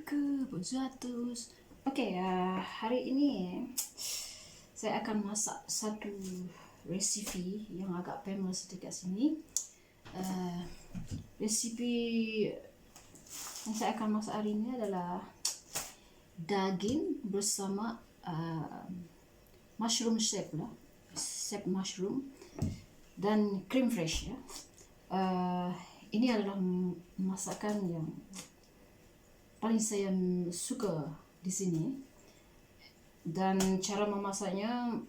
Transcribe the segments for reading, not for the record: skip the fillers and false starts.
ke Bozatus. Oke, hari ini saya akan masak satu resipi yang agak famous dekat sini. Resipi yang saya akan masak hari ini adalah daging bersama mushroom shape mushroom dan cream fresh ya. Ini adalah masakan yang paling saya suka di sini, dan cara memasaknya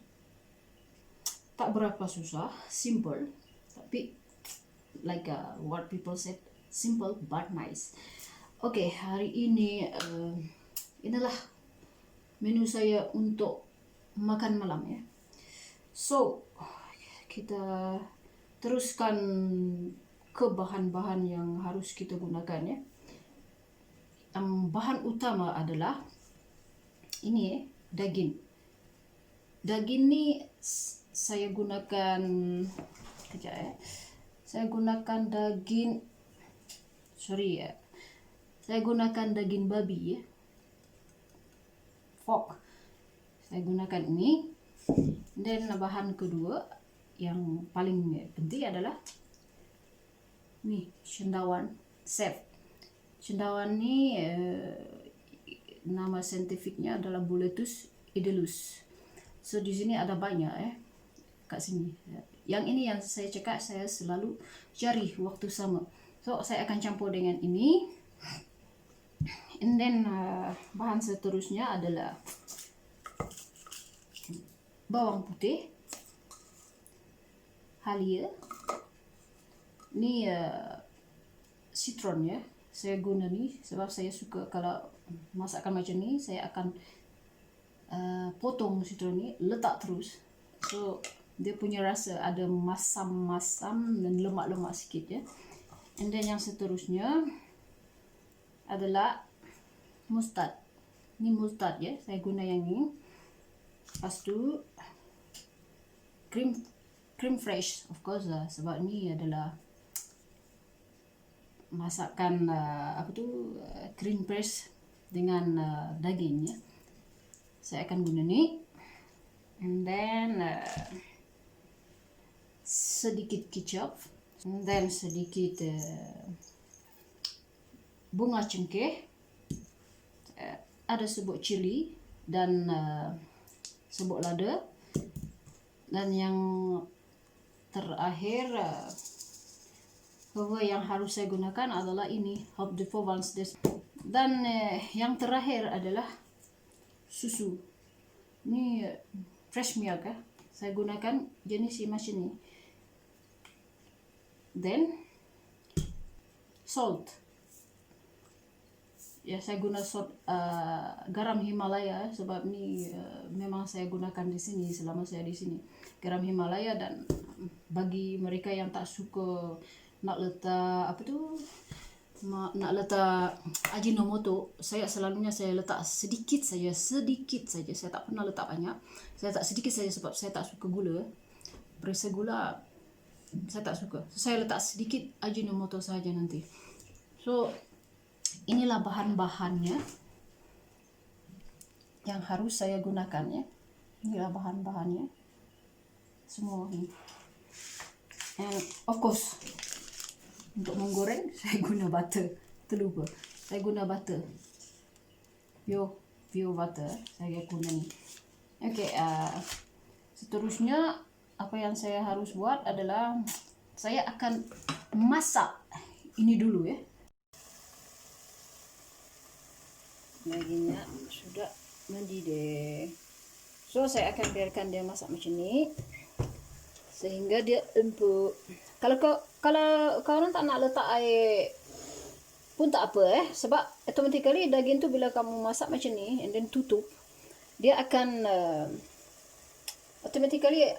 tak berapa susah, simple, tapi like what people said, simple but nice. Oke, hari ini inilah menu saya untuk makan malam ya. So kita teruskan ke bahan-bahan yang harus kita gunakan ya. Bahan utama adalah ini daging. Daging ini saya gunakan saya gunakan daging saya gunakan daging babi ya. Pork. Saya gunakan ini. Dan bahan kedua yang paling penting adalah nih, cendawan chef. Cendawan ini nama saintifiknya adalah Boletus idelus. So di sini ada banyak kat sini. Yang ini yang saya cakap, saya selalu cari waktu sama. So saya akan campur dengan ini. And then bahan seterusnya adalah bawang putih, halia, ini citron ya. Saya guna ni sebab saya suka kalau masakan macam ni, saya akan potong citron ni, letak terus. So dia punya rasa ada masam-masam dan lemak-lemak sikit ya. And then yang seterusnya adalah mustard. Ni mustard ya, saya guna yang ni. Lepas tu cream fresh, of course lah, sebab ni adalah masakan cream fresh dengan daging ya. Saya akan guna ni. And then sedikit kecap, and then sedikit bunga cengkeh, ada serbuk cili dan serbuk lada, dan yang terakhir yang harus saya gunakan adalah ini Hope de Provence. Dan yang terakhir adalah susu. Ini fresh milk ya. Saya gunakan jenis macam ni. Then salt. Ya, saya guna salt garam Himalaya sebab ni memang saya gunakan di sini selama saya di sini. Garam Himalaya, dan bagi mereka yang tak suka nak letak nak letak ajinomoto, saya selalunya saya letak sedikit saja. Saya tak pernah letak banyak. Saya letak sedikit saja sebab saya tak suka gula. Perisa gula saya tak suka. Saya letak sedikit ajinomoto saja nanti. So inilah bahan-bahannya yang harus saya gunakan ya. Inilah bahan-bahannya semua ini. And of course, untuk menggoreng saya guna butter. Terlupa, saya guna butter, pure butter saya guna ni. Okay, seterusnya apa yang saya harus buat adalah saya akan masak ini dulu ya. Dagingnya sudah mendidih, so saya akan biarkan dia masak macam ni sehingga dia empuk. Kalau orang tak nak letak air pun tak apa sebab automatically daging tu bila kamu masak macam ni and then tutup, dia akan automatically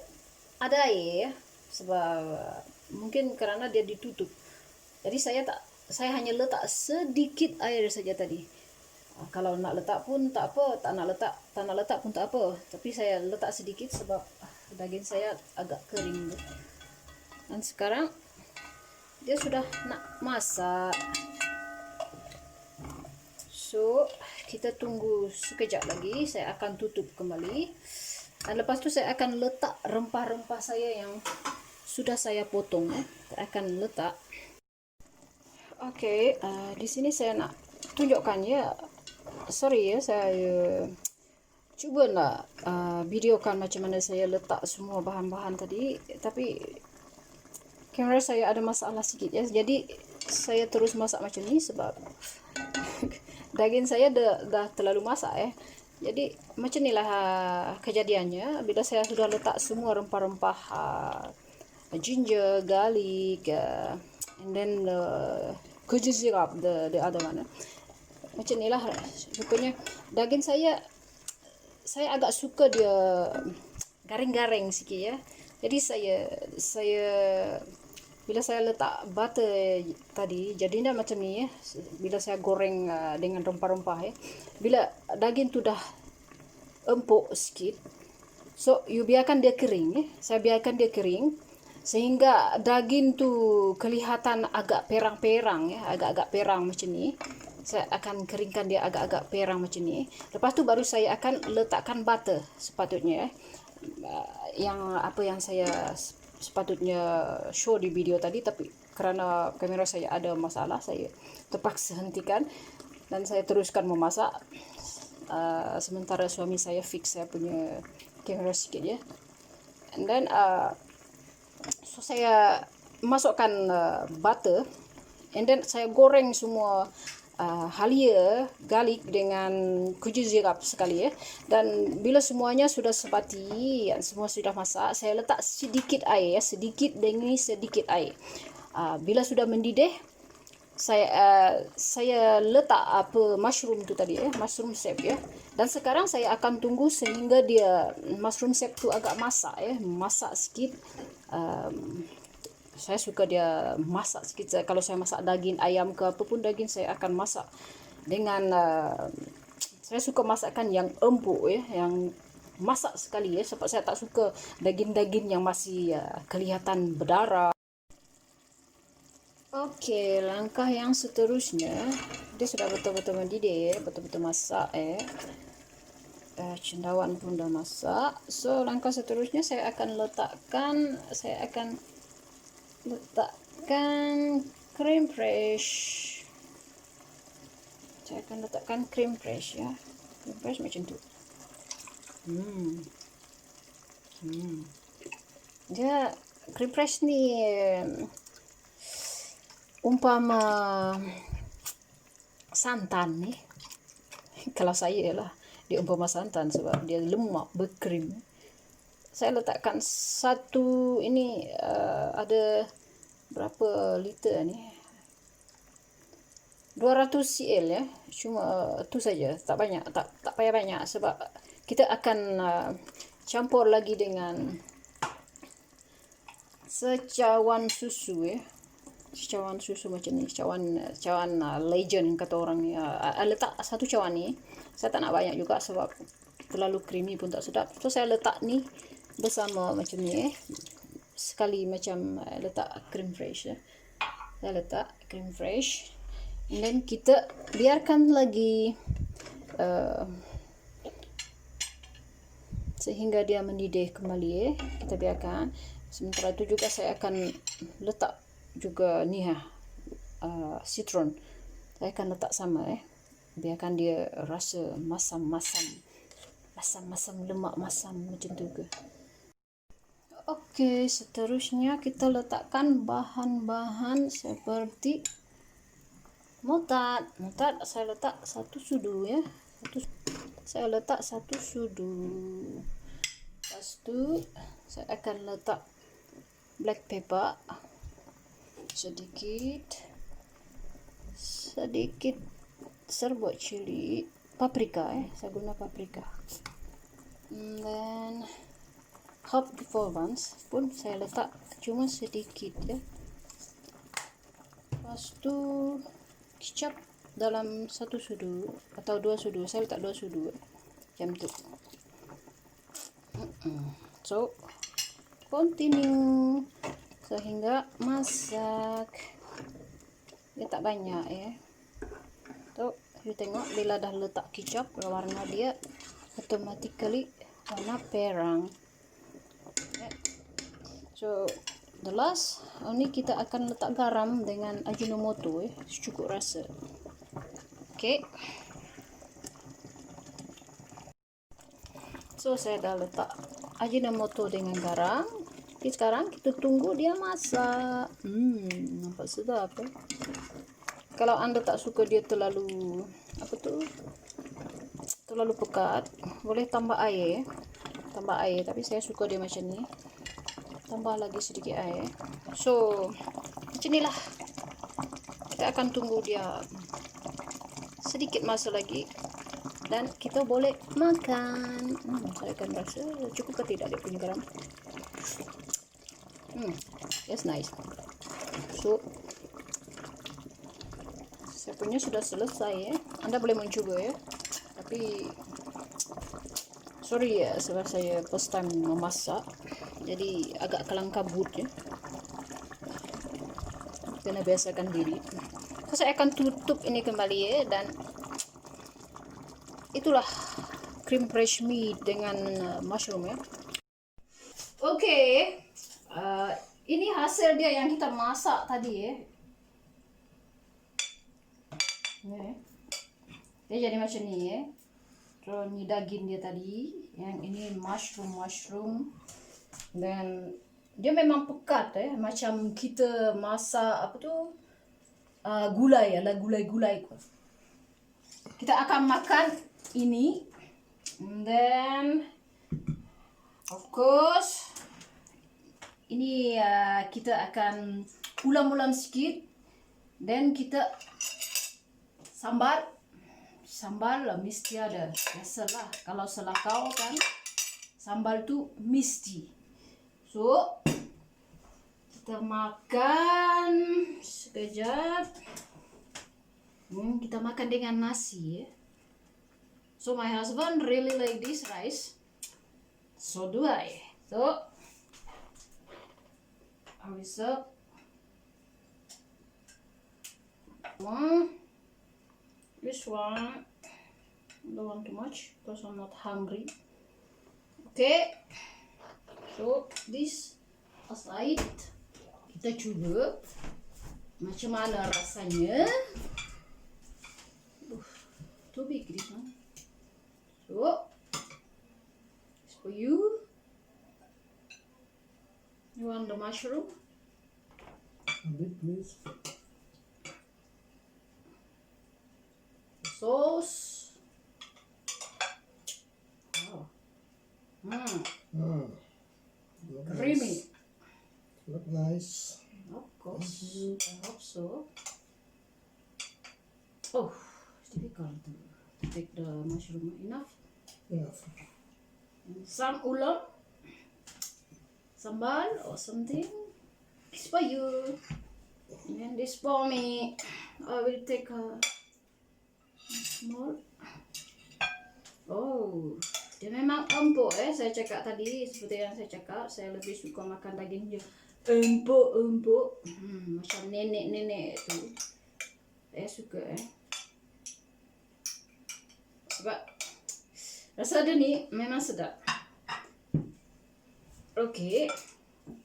ada air sebab mungkin kerana dia ditutup. Jadi saya hanya letak sedikit air saja tadi. Kalau nak letak pun tak apa, tak nak letak pun tak apa, tapi saya letak sedikit sebab daging saya agak kering. Dan sekarang dia sudah nak masak. So So kita tunggu sekejap lagi, saya akan tutup kembali. Dan lepas tu saya akan letak rempah-rempah saya yang sudah saya potong ya. Saya akan letak. Oke, di sini saya nak tunjukkan ya. Sorry ya, saya cuba nak videokan macam mana saya letak semua bahan-bahan tadi, tapi kamera saya ada masalah sikit ya. Jadi saya terus masak macam ni sebab daging saya dah terlalu masak ya. Jadi macam inilah kejadiannya bila saya sudah letak semua rempah-rempah, ginger, garlic, and then kuju syrup, the other one. Macam inilah rupanya daging saya agak suka dia garing-garing sikit ya. Jadi saya bila saya letak butter tadi jadinya macam ni ya. Bila saya goreng dengan rempah-rempah ya. Bila daging tu dah empuk sikit, so you biarkan dia kering ya. Saya biarkan dia kering sehingga daging tu kelihatan agak perang-perang ya, agak-agak perang macam ni. Saya akan keringkan dia agak-agak perang macam ni. Lepas tu baru saya akan letakkan butter sepatutnya. Yang apa yang saya sepatutnya show di video tadi, tapi kerana kamera saya ada masalah, saya terpaksa hentikan dan saya teruskan memasak. Sementara suami saya fix saya punya kamera sikit ya. And then so saya masukkan butter, and then saya goreng semua halia, garlic dengan kuju syrup sekali ya. Dan bila semuanya sudah sepati, semua sudah masak, saya letak sedikit air ya, sedikit demi sedikit air. Bila sudah mendidih, saya letak mushroom tu tadi ya, mushroom shape ya. Dan sekarang saya akan tunggu sehingga dia mushroom shape tu agak masak ya, masak sikit. Saya suka dia masak sikit. Kalau saya masak daging ayam ke apapun daging, saya akan masak dengan saya suka masakan yang empuk ya, yang masak sekali ya, sebab saya tak suka daging-daging yang masih kelihatan berdarah. Okey, langkah yang seterusnya, dia sudah betul-betul mendidih ya, betul-betul masak ya. Cendawan pun dah masak. So langkah seterusnya saya akan letakkan cream fresh. Saya akan letakkan cream fresh ya. Cream fresh macam tu. Dia cream fresh ni umpama santan ni. Kalau saya lah, dia umpama santan sebab dia lemak, berkrim. Saya letakkan satu ini, ada berapa liter ni, 200 cl ya, cuma tu saja, tak banyak, tak payah banyak sebab kita akan campur lagi dengan secawan susu ya, cawan susu macam ni, cawan legend kata orang ni. Letak satu cawan ni, saya tak nak banyak juga sebab terlalu creamy pun tak sedap. So saya letak ni bersama macam ni sekali macam letak cream fresh ya. Saya letak cream fresh, and then kita biarkan lagi sehingga dia mendidih kembali ya. Kita biarkan. Sementara itu juga saya akan letak juga ni citron. Saya akan letak sama ya. Biarkan dia rasa masam-masam, lemak masam macam tu ke. Okey, seterusnya kita letakkan bahan-bahan seperti mutad. Mutad saya letak 1 sudu ya. Saya letak 1 sudu. Lepas tu saya akan letak black pepper sedikit serbuk cili, paprika ya. Saya guna paprika. And then hot Provence pun saya letak cuma sedikit ya. Lepas tu kicap dalam 1 sudu atau 2 sudu. Saya letak 2 sudu macam tu. So continue sehingga masak. Dia tak banyak ya. Tu You tengok bila dah letak kicap, warna dia automatically warna perang. Okay. So the last, ini kita akan letak garam dengan Ajinomoto secukup rasa. Okay. So saya dah letak Ajinomoto dengan garam. Okay, sekarang kita tunggu dia masak. Nampak sedap Kalau anda tak suka dia terlalu terlalu pekat, boleh tambah air. Tapi saya suka dia macam ni. Tambah lagi sedikit air. So macam inilah. Kita akan tunggu dia sedikit masa lagi dan kita boleh makan. Saya akan rasa cukup ke tidak dia punya garam. That's nice. So saya punya sudah selesai Anda boleh mencuba Tapi sorry sebab saya first time memasak, jadi agak kelang kabut Kena biasakan diri. So, saya akan tutup ini kembali dan itulah cream fresh meat dengan mushroom Okay. Ini hasil dia yang kita masak tadi Dia jadi macam ni Terus ni daging dia tadi, yang ini mushroom dan dia memang pekat macam kita masak gulai gulai. Kita akan makan ini, and then of course ini kita akan ulam-ulam sikit, then kita sambal mesti ada, biasalah kalau selakau kan sambal tu mesti. So kita makan sekejap. Kita makan dengan nasi So my husband really like this rice, so do I. So I will serve this one. Don't want too much because I'm not hungry. Okay, so this aside, kita coba macam mana rasanya. Too big this one. So it's for you. You want the mushroom? A bit, please. Sauce. Wow. Look Creamy. Nice. Look nice. Of course. I hope so. Oh, it's difficult to take the mushroom. Enough. Enough. And some ulam, sambal or something. It's for you. And this for me. I will take a small. Oh, dia memang empuk saya cakap tadi, seperti yang saya cakap, saya lebih suka makan daging dia empuk macam nenek tu. Saya suka sebab rasa dia ni memang sedap. Okey,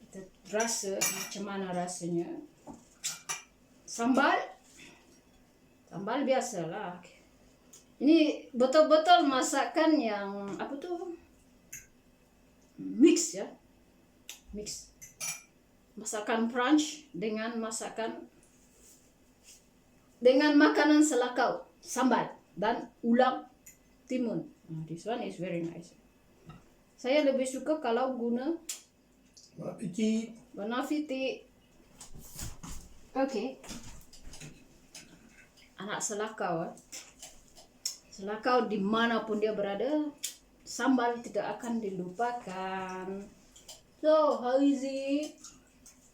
kita rasa macam mana rasanya. Sambal biasalah. Ini betul-betul masakan yang mix mix masakan French dengan makanan selakau, sambal dan ulam timun. This one is very nice. Saya lebih suka kalau guna Bon appétit. bon appétit. Okay. Anak selakau Selakau dimanapun dia berada, sambal tidak akan dilupakan. So, how is it?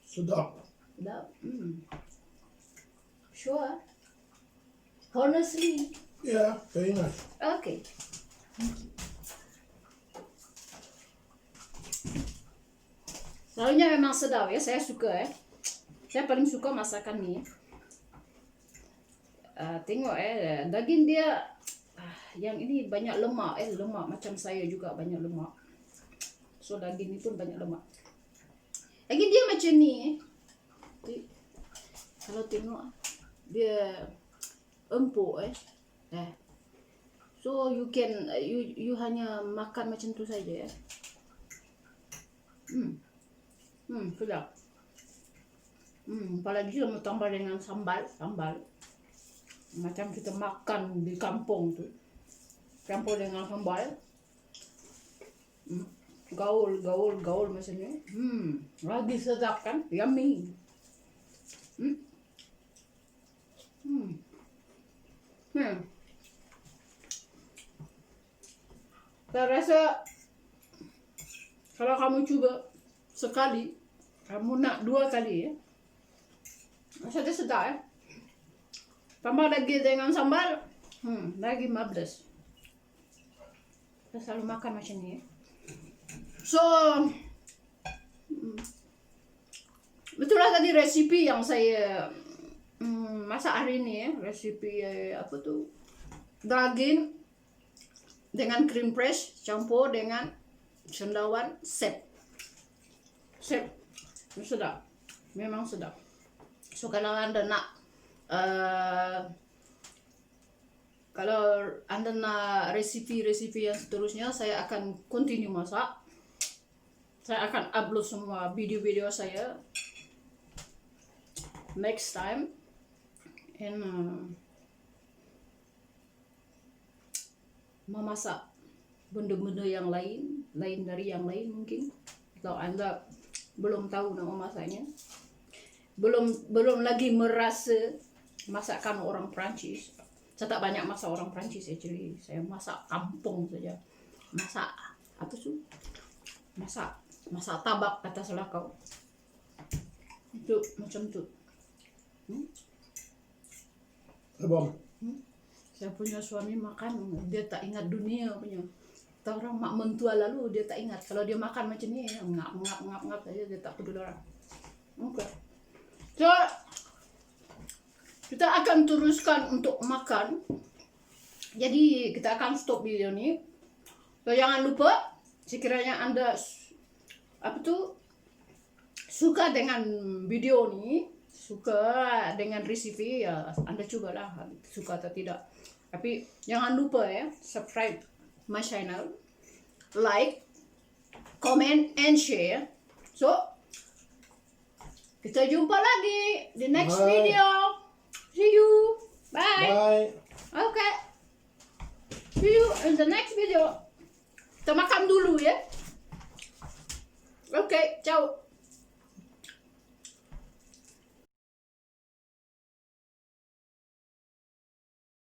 Sedap. Sedap. Sure. Honestly. Yeah, very nice. Okay. Selalunya memang sedap saya suka Saya paling suka masakan ni. Tengok daging dia yang ini banyak lemak, lemak macam saya juga banyak lemak. So daging itu banyak lemak. Lagi dia macam ni. Kalau tengok dia empuk So you can you hanya makan macam tu saja ya. Sedap. Apalagi kalau tambah dengan sambal. Macam kita makan di kampung tu. Campur dengan sambal. Gaul macamnya. Lagi sedap kan? Yummy. Saya rasa kalau kamu coba sekali, kamu nak 2 kali ya. Rasanya sedap ya. Tambah lagi dengan sambal, lagi marvelous. Saya selalu makan macam ni ya. So, betul lah tadi resipi yang saya masak hari ini ya. Resipi apa tuh? Daging dengan cream fresh campur dengan cendawan sep. Sedap. Memang sedap. So kalau Anda nak resipi-resipi yang seterusnya, saya akan continue masak. Saya akan upload semua video-video saya next time. And memasak benda-benda yang lain dari yang lain mungkin. Kalau Anda belum tahu nak memasaknya, belum lagi merasa masakan orang Perancis. Saya tak banyak masak orang Perancis actually. Saya masak kampung saja. Masak apa tu? Masak tabak kata Selakau. Itu macam tu. Abang. Saya punya suami makan, dia tak ingat dunia punya. Tahu orang mak mentua lalu dia tak ingat. Kalau dia makan macam ni, ngap saja, dia tak peduli orang. Okay. So, kita akan teruskan untuk makan. Jadi kita akan stop video ni. So jangan lupa, sekiranya Anda suka dengan video ni, suka dengan resipi ya, Anda cobalah suka atau tidak. Tapi jangan lupa ya, subscribe my channel, like, comment and share. So kita jumpa lagi di next video. See you. Bye. Bye. Okay. See you in the next video. Kita makan dulu ya. Okay, ciao.